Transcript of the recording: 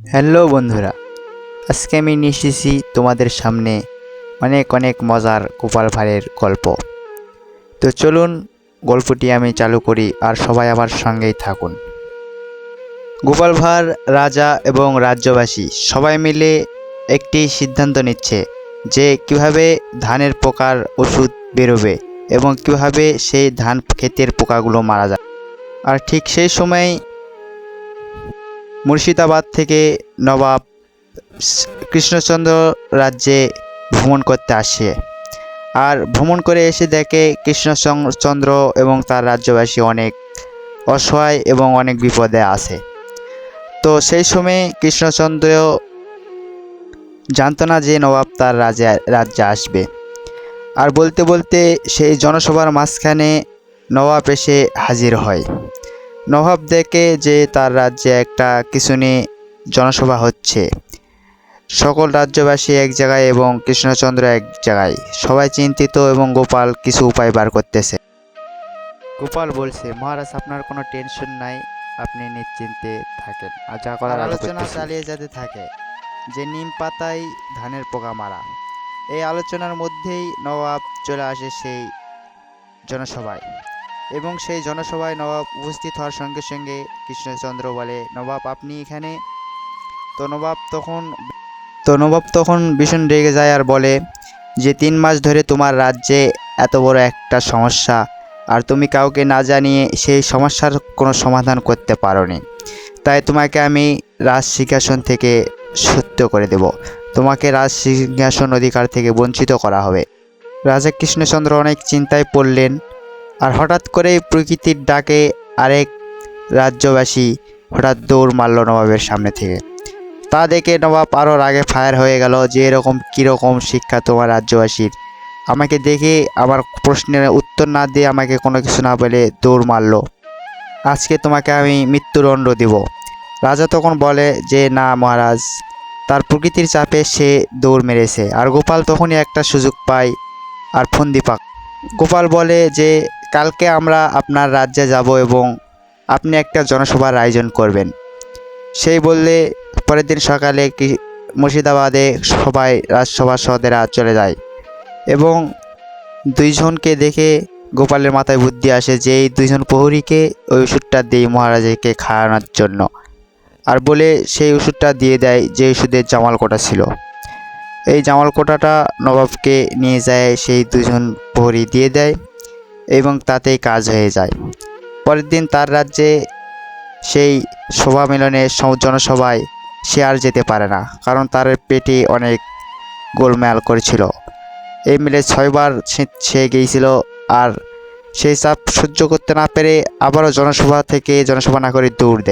Hello বন্ধুরা, আজকে আমি নিয়ে এসেছি তোমাদের সামনে অনেক অনেক মজার গোপাল ভাঁড়ের গল্প। তো চলুন গল্পটি আমি চালু করি আর সবাই আমার সঙ্গেই থাকুন। গোপাল ভাঁড় রাজা এবং রাজ্যবাসী সবাই মিলে একটি সিদ্ধান্ত নিচ্ছে যে কিভাবে ধানের পোকার ওষুধ বেরোবে এবং কিভাবে সেই ধান ক্ষেতের পোকাগুলো মারা যায়। আর ঠিক সেই সময় মুর্শিদাবাদ থেকে নবাব কৃষ্ণচন্দ্র রাজ্যে ভ্রমণ করতে আসে। আর ভ্রমণ করে এসে দেখে কৃষ্ণচন্দ্র এবং তার রাজ্যবাসী অনেক অসহায় এবং অনেক বিপদে আছে। তো সেই সময়ে কৃষ্ণচন্দ্র জানতো না যে নবাব তার রাজ্যে আসবে। আর বলতে বলতে সেই জনসভার মাঝখানে নবাব এসে হাজির হয়। নবাব দেখে যে তার রাজ্যে একটা কিছু নিয়ে জনসভা হচ্ছে, সকল রাজ্যবাসী এক জায়গায় এবং কৃষ্ণচন্দ্র এক জায়গায়, সবাই চিন্তিত এবং গোপাল কিছু উপায় বার করতেছে। গোপাল বলছে, মহারাজ আপনার কোনো টেনশন নাই, আপনি নিশ্চিন্তে থাকেন আর যা করার আলোচনা চালিয়ে যেতে থাকে যে নিম পাতায় ধানের পোকা মারা। এই আলোচনার মধ্যেই নবাব চলে আসে সেই জনসভায় এবং সেই জনসভায় নবাব উপস্থিত হওয়ার সঙ্গে সঙ্গে কৃষ্ণচন্দ্র বলে, নবাব আপনি এখানে? তো নবাব তখন ভীষণ রেগে যায় আর বলে যে 3 মাস ধরে তোমার রাজ্যে এত বড় একটা সমস্যা আর তুমি কাউকে না জানিয়ে সেই সমস্যার কোনো সমাধান করতে পারোনি, তাই তোমাকে আমি রাজ সিংহাসন থেকে সত্য করে দেব, তোমাকে রাজ সিংহাসন অধিকার থেকে বঞ্চিত করা হবে। রাজা কৃষ্ণচন্দ্র অনেক চিন্তায় পড়লেন। আর হঠাৎ করে প্রকৃতির ডাকে আরেক রাজ্যবাসী হঠাৎ দৌড় মারল নবাবের সামনে থেকে। তা দেখে নবাব আরও রাগে ফায়ার হয়ে গেল যে এরকম কীরকম শিক্ষা তোমার রাজ্যবাসীর, আমাকে দেখে আমার প্রশ্নের উত্তর না দিয়ে আমাকে কোনো কিছু না বলে দৌড় মারল, আজকে তোমাকে আমি মৃত্যুদণ্ড দেব। রাজা তখন বলে যে না মহারাজ, তার প্রকৃতির চাপে সে দৌড় মেরেছে। আর গোপাল তখনই একটা সুযোগ পায় আর ফন্দি পাক। গোপাল বলে যে কালকে আমরা আপনার রাজ্যে যাব এবং আপনি একটা জনসভার আয়োজন করবেন। সেই বললে পরের দিন সকালে মুর্শিদাবাদে সবাই রাজসভার সদেরা চলে যায় এবং দুইজনকে দেখে গোপালের মাথায় বুদ্ধি আসে যে এই 2 জন প্রহরীকে ওই ওষুধটা দিই মহারাজকে খাওয়ানোর জন্য। আর বলে সেই ওষুধটা দিয়ে দেয় যে ওষুধের জামাল কোটা ছিল। এই জামাল কোটাটা নবাবকে নিয়ে যায়, সেই 2 জন প্রহরী দিয়ে দেয় এবং তাতেই কাজ হয়ে যায়। পরের দিন তার রাজ্যে সেই সভা মিলনে জনসভায় সে আর যেতে পারে না, কারণ তার পেটে অনেক গোলমাল করেছিল। এই মিলে 6 বার সে গিয়েছিল আর সেই চাপ সহ্য করতে না পেরে আবারও জনসভা না করে দৌড় দেয়।